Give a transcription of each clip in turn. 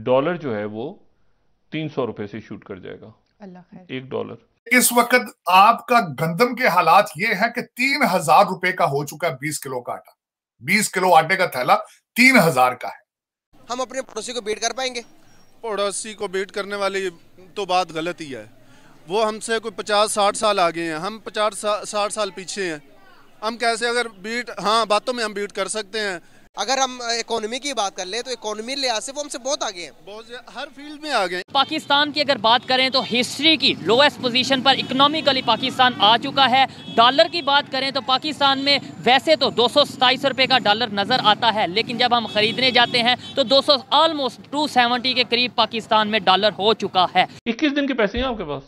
Dollar जो है वो 300 रुपए से शूट कर जाएगा। अल्लाह खैर। $1। इस वक्त आपका गंदम के हालात ये है कि 3,000 रुपए का हो चुका है 20 किलो का आटा। 20 किलो आटे का थैला 3,000 का है। हम अपने पड़ोसी को बीट कर पाएंगे? पड़ोसी को बीट करने वाली तो बात गलत ही है। वो हमसे कोई 50-60 साल आगे हैं, हम 50-60 साल पीछे हैं। हम कैसे अगर बीट, हाँ बातों में हम बीट कर सकते हैं। अगर हम इकोनॉमी की बात कर ले तो इकोनॉमी लिहाज से वो हमसे बहुत आगे हैं, हर फील्ड में आगे हैं। पाकिस्तान की अगर बात करें तो हिस्ट्री की लोएस्ट पोजीशन पर इकोनॉमिकली पाकिस्तान आ चुका है। डॉलर की बात करें तो पाकिस्तान में वैसे तो 227 रुपए का डॉलर नज़र आता है, लेकिन जब हम खरीदने जाते हैं तो 200 ऑलमोस्ट 270 के करीब पाकिस्तान में डॉलर हो चुका है। 21 दिन के पैसे हैं आपके पास।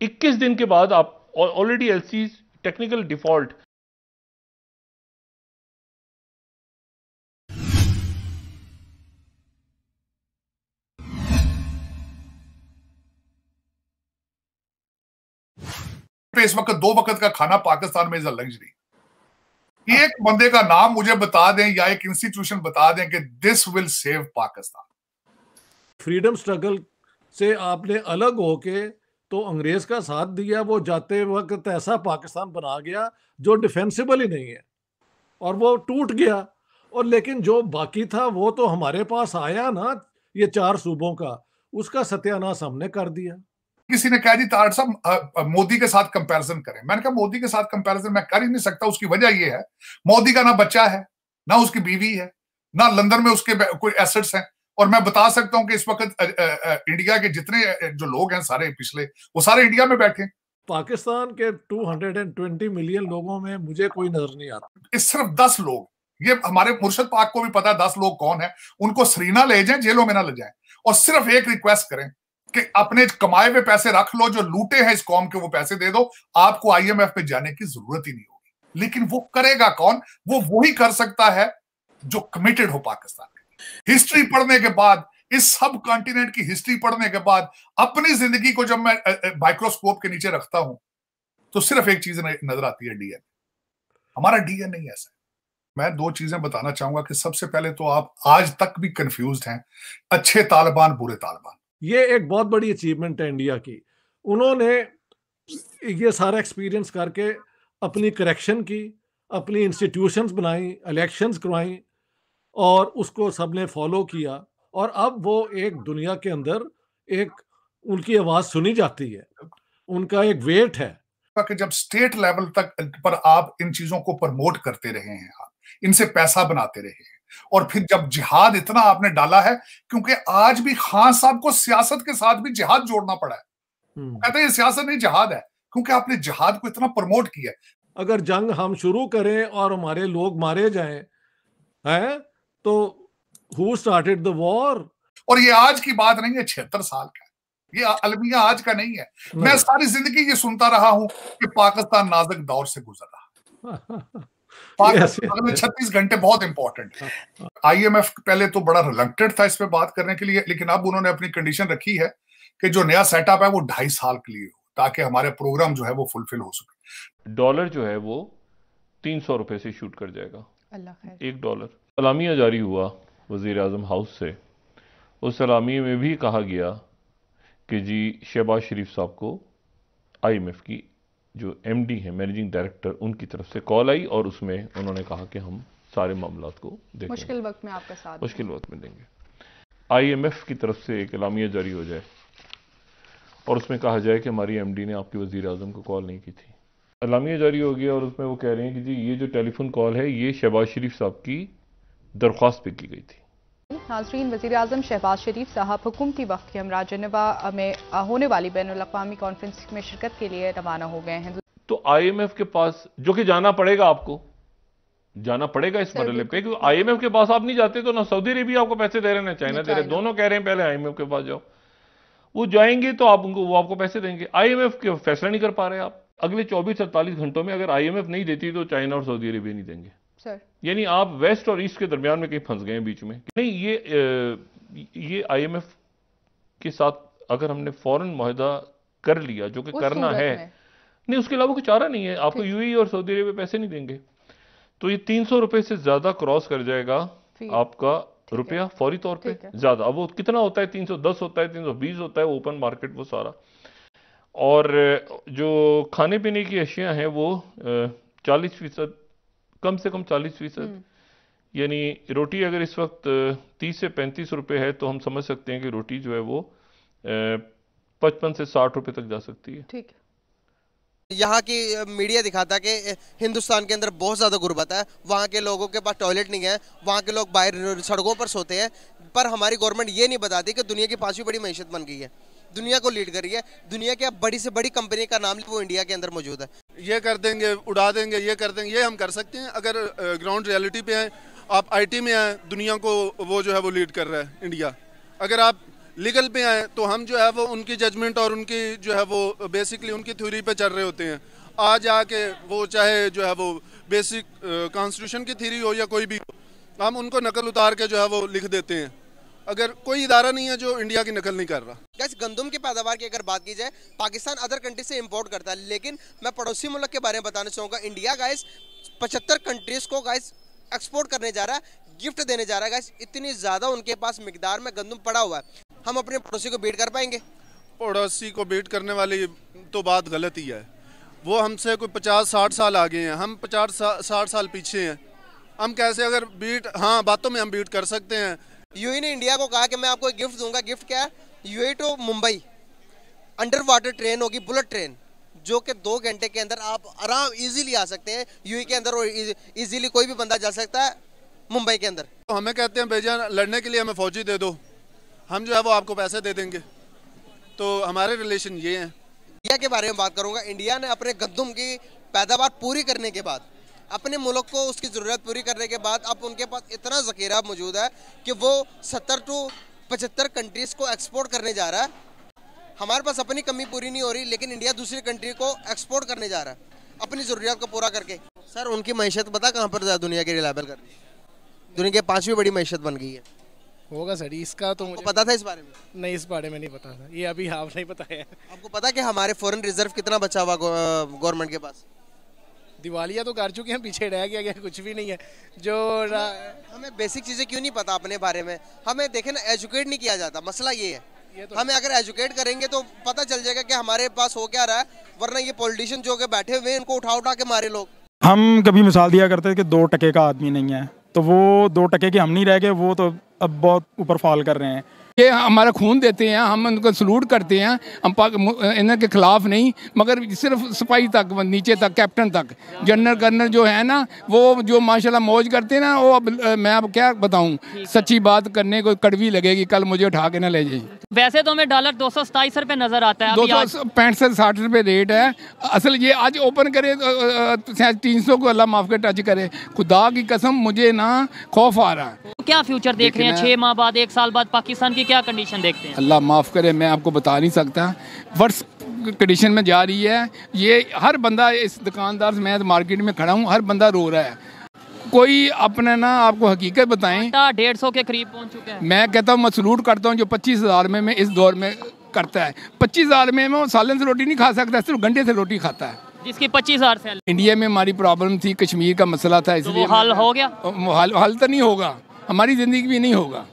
21 दिन के बाद आप ऑलरेडी एलसी टेक्निकल डिफॉल्ट। इस वक्त 2 वक्त का खाना पाकिस्तान में इज अ लग्जरी। एक बंदे का नाम मुझे बता दें या एक इंस्टीट्यूशन बता दें कि this will save Pakistan. Freedom struggle से आपने अलग होके तो अंग्रेज का साथ दिया, वो जाते वक्त ऐसा पाकिस्तान बना गया जो डिफेंसिबल ही नहीं है और वो टूट गया। और लेकिन जो बाकी था वो तो हमारे पास आया ना, ये 4 सूबों का, उसका सत्यानाश हमने कर दिया। किसी ने कहा जी तारड़ साहब मोदी के साथ कंपैरिजन करें। मैंने कहा मोदी के साथ कंपैरिजन मैं कर ही नहीं सकता। उसकी वजह यह है मोदी का ना बच्चा है, ना उसकी बीवी है, ना लंदन में उसके कोई एसेट्स हैं। और मैं बता सकता हूं कि इस वक्त इंडिया के जितने जो लोग हैं सारे पिछले, वो सारे इंडिया में बैठे। पाकिस्तान के 220 मिलियन लोगों में मुझे कोई नजर नहीं आता। इस सिर्फ 10 लोग, ये हमारे मुर्शद पाक को भी पता है 10 लोग कौन है। उनको सरीना ले जाएं, जेलों में ना ले जाएं। और सिर्फ एक रिक्वेस्ट करें कि अपने कमाए हुए पैसे रख लो, जो लूटे हैं इस कौम के वो पैसे दे दो। आपको IMF पे जाने की जरूरत ही नहीं होगी। लेकिन वो करेगा कौन? वो वही कर सकता है जो कमिटेड हो पाकिस्तान के। हिस्ट्री पढ़ने के बाद, इस सब कॉन्टिनेंट की हिस्ट्री पढ़ने के बाद, अपनी जिंदगी को जब मैं माइक्रोस्कोप के नीचे रखता हूं तो सिर्फ एक चीज नजर आती है, DNA। हमारा DNA नहीं ऐसा। मैं 2 चीजें बताना चाहूंगा कि सबसे पहले तो आप आज तक भी कंफ्यूज्ड हैं, अच्छे तालिबान बुरे तालिबान। ये एक बहुत बड़ी अचीवमेंट है इंडिया की। उन्होंने ये सारा एक्सपीरियंस करके अपनी करेक्शन की, अपनी इंस्टीट्यूशंस बनाई, इलेक्शंस करवाई और उसको सबने फॉलो किया। और अब वो एक दुनिया के अंदर एक उनकी आवाज सुनी जाती है, उनका एक वेट है। कि जब स्टेट लेवल तक पर आप इन चीजों को प्रमोट करते रहे हैं, आप इनसे पैसा बनाते रहे हैं, और फिर जब जिहाद इतना आपने डाला है, क्योंकि आज भी खान साहब को सियासत के साथ भी जिहाद जोड़ना पड़ा है। कहते हैं ये सियासत नहीं जिहाद है, क्योंकि आपने जिहाद को इतना प्रमोट किया। अगर जंग हम शुरू करें और हमारे लोग मारे जाएं, हैं, तो हु स्टार्टेड द वॉर? और ये आज की बात नहीं है, 76 साल का, ये अलमिया आज का नहीं है। मैं सारी जिंदगी ये सुनता रहा हूं कि पाकिस्तान नाजुक दौर से गुजर रहा। पाकिस्तान में 36 घंटे बहुत इंपॉर्टेंट है। IMF पहले तो बड़ा रिलक्टेंट था इस पे बात करने के लिए, लेकिन अब उन्होंने अपनी कंडीशन रखी है कि जो नया सेटअप है वो 2.5 साल के लिए हो, ताकि हमारे प्रोग्राम जो है वो फुलफिल हो सके। डॉलर जो है वो 300 रुपए से शूट कर जाएगा। अल्लाह खैर। $1। सलामिया जारी हुआ वजीर आजम हाउस से। उस सलामिया में भी कहा गया कि जी शहबाज शरीफ साहब को IMF की जो MD है, मैनेजिंग डायरेक्टर, उनकी तरफ से कॉल आई और उसमें उन्होंने कहा कि हम सारे मामलात को देखेंगे, मुश्किल वक्त में आपका साथ, मुश्किल वक्त में देंगे। IMF की तरफ से एक एलामिया जारी हो जाए और उसमें कहा जाए कि हमारी MD ने आपके वजीर आजम को कॉल नहीं की थी। एलामिया जारी हो गया और उसमें वो कह रहे हैं कि जी ये जो टेलीफोन कॉल है ये शहबाज शरीफ साहब की दरख्वास्त पे की गई थी। नाज़रीन, वज़ीर आज़म शहबाज शरीफ साहब हुकूमती वक्त के हमरा जेनेवा में होने वाली बैनुल-अक़वामी कॉन्फ्रेंस में शिरकत के लिए रवाना हो गए हैं। तो IMF के पास, जो कि जाना पड़ेगा, आपको जाना पड़ेगा इस मरहले पे, क्योंकि IMF के पास आप नहीं जाते तो ना सऊदी अरेबिया आपको पैसे दे रहे हैं ना चाइना दे रहे हैं। दोनों कह रहे हैं पहले IMF के पास जाओ। वो जाएंगे तो आप उनको, वो आपको पैसे देंगे। IMF के फैसला नहीं कर पा रहे आप। अगले 24-48 घंटों में अगर IMF नहीं देती तो चाइना और सऊदी अरेबिया नहीं देंगे। यानी आप वेस्ट और ईस्ट के दरमियान में कहीं फंस गए हैं बीच में। नहीं, ये IMF के साथ अगर हमने फौरन मुआहदा कर लिया, जो कि करना है, नहीं उसके अलावा कोई चारा नहीं है। आपको UAE और सऊदी अरेबिया पैसे नहीं देंगे। तो ये 300 रुपए से ज्यादा क्रॉस कर जाएगा आपका रुपया फौरी तौर पे ज्यादा। अब वो कितना होता है, 310 होता है, 320 होता है ओपन मार्केट वो सारा। और जो खाने पीने की अशिया हैं वो 40%, कम से कम 40%, यानी रोटी अगर इस वक्त 30 से 35 रुपए है तो हम समझ सकते हैं कि रोटी जो है वो 55 से 60 रुपए तक जा सकती है। ठीक है। यहाँ की मीडिया दिखाता है कि हिंदुस्तान के अंदर बहुत ज़्यादा गुर्बत है, वहाँ के लोगों के पास टॉयलेट नहीं है, वहाँ के लोग बाहर सड़कों पर सोते हैं। पर हमारी गवर्नमेंट ये नहीं बताती कि दुनिया की 5वीं बड़ी मईशत बन गई है, दुनिया को लीड कर रही है। दुनिया की बड़ी से बड़ी कंपनी का नाम वो इंडिया के अंदर मौजूद है। ये कर देंगे, उड़ा देंगे, ये कर देंगे, ये हम कर सकते हैं अगर ग्राउंड रियलिटी पे हैं। आप आईटी में आए, दुनिया को वो जो है वो लीड कर रहा है इंडिया। अगर आप लीगल पे आए तो हम जो है वो उनकी जजमेंट और उनकी जो है वो बेसिकली उनकी थ्योरी पे चल रहे होते हैं। आज आके वो चाहे जो है वो बेसिक कॉन्स्टिट्यूशन की थ्योरी हो या कोई भी हो, हम उनको नकल उतार के जो है वो लिख देते हैं। अगर कोई इदारा नहीं है जो इंडिया की नकल नहीं कर रहा। गैस गंदम की पैदावार की अगर बात की जाए, पाकिस्तान अदर कंट्री से इंपोर्ट करता है, लेकिन मैं पड़ोसी मुल्क के बारे में बताना चाहूँगा। इंडिया गाइस 75 कंट्रीज को गाइस एक्सपोर्ट करने जा रहा है, गिफ्ट देने जा रहा है गाइस। इतनी ज़्यादा उनके पास मिकदार में गंदम पड़ा हुआ है। हम अपने पड़ोसी को बीट कर पाएंगे? पड़ोसी को बीट करने वाली तो बात गलत ही है। वो हमसे कोई 50-60 साल आगे हैं, हम 50-60 साल पीछे हैं। हम कैसे अगर बीट, हाँ बातों में हम बीट कर सकते हैं। यूएई ने इंडिया को कहा कि मैं आपको एक गिफ्ट दूंगा। गिफ्ट क्या है? UAE to Mumbai under water train होगी, बुलेट ट्रेन, जो कि 2 घंटे के अंदर आप आराम इजीली आ सकते हैं यूएई के अंदर, और इजीली कोई भी बंदा जा सकता है मुंबई के अंदर। तो हमें कहते हैं बेजान लड़ने के लिए हमें फौजी दे दो, हम जो है वो आपको पैसे दे देंगे। तो हमारे रिलेशन ये हैं। इंडिया के बारे में बात करूंगा। इंडिया ने अपने गंदम की पैदावार पूरी करने के बाद, अपने मुल्क को उसकी ज़रूरत पूरी करने के बाद, अब उनके पास इतना ज़ख़ीरा मौजूद है कि वो 70 टू 75 कंट्रीज़ को एक्सपोर्ट करने जा रहा है। हमारे पास अपनी कमी पूरी नहीं हो रही, लेकिन इंडिया दूसरी कंट्री को एक्सपोर्ट करने जा रहा है अपनी ज़रूरियात को पूरा करके। सर उनकी मैशत पता कहाँ पर दुनिया के रिलायबल कर रही है? दुनिया की 5वीं बड़ी मैशत बन गई है। होगा सर, इसका तो मुझे पता था इस बारे में? नहीं, इस बारे में नहीं पता था, ये अभी आपने बताया। आपको पता कि हमारे फॉरेन रिजर्व कितना बचा हुआ गवर्नमेंट के पास? दिवालिया तो कर चुके हैं, पीछे रह गया कुछ भी नहीं है। जो हमें बेसिक चीज़ें क्यों नहीं पता अपने बारे में? हमें देखें ना, एजुकेट नहीं किया जाता, मसला ये है। तो हमें अगर एजुकेट करेंगे तो पता चल जाएगा कि हमारे पास हो क्या रहा है, वरना ये पॉलिटिशियन जो के बैठे हुए हैं इनको उठा उठा के मारे लोग। हम कभी मिसाल दिया करते थे कि 2 टके का आदमी नहीं है, तो वो 2 टके के हम नहीं रह गए, वो तो अब बहुत ऊपर फॉल कर रहे हैं। ये हमारा खून देते हैं, हम उनको सलूट करते हैं, हम इनके खिलाफ नहीं, मगर सिर्फ सिपाही तक, नीचे तक, कैप्टन तक। जनरल कर्नल जो है ना, वो जो माशाल्लाह मौज करते हैं ना, वो अब मैं अब क्या बताऊं, सच्ची बात करने को कड़वी लगेगी, कल मुझे उठा के ना ले जाए। वैसे तो हमें डॉलर 227 रुपये नज़र आता है, 265 से 60 रुपये रेट है। असल ये आज ओपन करे 300 को अल्लाह माफ़ कर टच करे, खुदा की कसम मुझे ना खौफ आ रहा है। क्या फ्यूचर देख रहे हैं 6 माह बाद, 1 साल बाद पाकिस्तान की क्या कंडीशन देखते हैं? अल्लाह माफ़ करे, मैं आपको बता नहीं सकता। वर्ष कंडीशन में जा रही है ये। हर बंदा, इस दुकानदार से, मैं मार्केट में खड़ा हूँ, हर बंदा रो रहा है। कोई अपने ना आपको हकीकत बताएं, 150 के करीब पहुँच चुका है। मैं कहता हूँ, मैं सलूट करता हूँ जो 25,000 में इस दौर में करता है। 25,000 में वो सालन से रोटी नहीं खा सकता, सिर्फ गंडे से रोटी खाता है, जिसकी 25,000 से। इंडिया में हमारी प्रॉब्लम थी, कश्मीर का मसला था, इसलिए तो हल हो गया। हल तो नहीं होगा, हमारी ज़िंदगी भी नहीं होगा।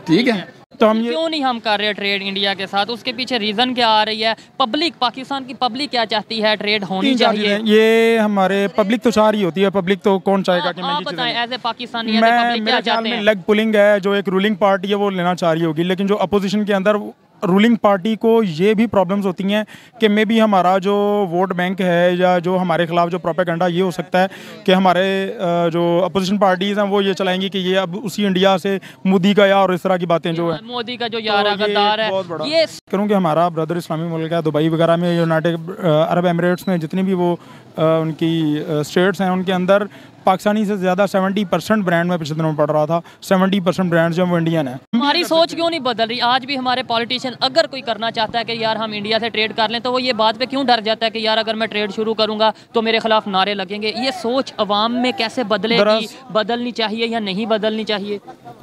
ठीक है, तो हम क्यों नहीं हम कर रहे ट्रेड इंडिया के साथ? उसके पीछे रीजन क्या आ रही है? पब्लिक, पाकिस्तान की पब्लिक क्या चाहती है? ट्रेड होनी चाहिए। ये हमारे पब्लिक तो चाह रही होती है, पब्लिक तो कौन चाहेगा कि आप बताएं एज ए पाकिस्तानी, मैं मेरे ख्याल में लेग पुलिंग है, जो एक रूलिंग पार्टी है वो लेना चाह रही होगी, लेकिन जो अपोजिशन के अंदर रूलिंग पार्टी को ये भी प्रॉब्लम्स होती हैं कि मे बी हमारा जो वोट बैंक है या जो हमारे खिलाफ जो प्रोपेगेंडा ये हो सकता है कि हमारे जो अपोजिशन पार्टीज़ हैं वो ये चलाएंगी कि ये अब उसी इंडिया से मोदी का या और इस तरह की बातें जो है, मोदी का जो यार गद्दार है, ये करूँ कि हमारा ब्रदर इस्लामी मुल्क है, दुबई वगैरह में, यूनाइटेड अरब एमिरेट्स में जितनी भी वो उनकी स्टेट्स हैं, उनके अंदर पाकिस्तानी से ज़्यादा 70% ब्रांड में पिछले दिनों में पड़ रहा था। 70% ब्रांड जो वो इंडियन है। हमारी सोच क्यों नहीं बदल रही? आज भी हमारे पॉलिटिशियन अगर कोई करना चाहता है कि यार हम इंडिया से ट्रेड कर लें, तो वो ये बात पे क्यों डर जाता है कि यार अगर मैं ट्रेड शुरू करूंगा तो मेरे खिलाफ नारे लगेंगे? ये सोच अवाम में कैसे बदलेगी? बदलनी चाहिए या नहीं बदलनी चाहिए?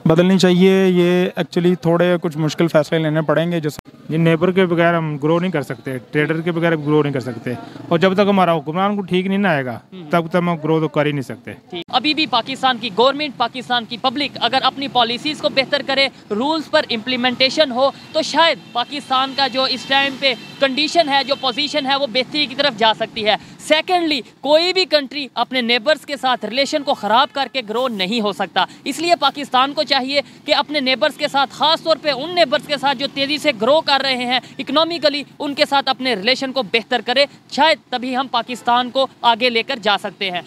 बदलनी चाहिए। ये एक्चुअली थोड़े कुछ मुश्किल फैसले लेने पड़ेंगे। जैसे ये नेबर के बगैर हम ग्रो नहीं कर सकते, ट्रेडर के बगैर ग्रो नहीं कर सकते, और जब तक हमारा हुक्मरान को ठीक नहीं ना आएगा तब तक हम ग्रो तो कर ही नहीं सकते। अभी भी पाकिस्तान की गवर्नमेंट, पाकिस्तान की पब्लिक अगर अपनी पॉलिसीज़ को बेहतर करे, रूल्स पर इम्प्लीमेंटेशन हो, तो शायद पाकिस्तान का जो इस टाइम पे कंडीशन है, जो पोजीशन है, वो बेहतरी की तरफ जा सकती है। सेकेंडली, कोई भी कंट्री अपने नेबर्स के साथ रिलेशन को ख़राब करके ग्रो नहीं हो सकता। इसलिए पाकिस्तान को चाहिए कि अपने नेबर्स के साथ, ख़ास तौर पे उन नेबर्स के साथ जो तेज़ी से ग्रो कर रहे हैं इकोनॉमिकली, उनके साथ अपने रिलेशन को बेहतर करे। शायद तभी हम पाकिस्तान को आगे लेकर जा सकते हैं।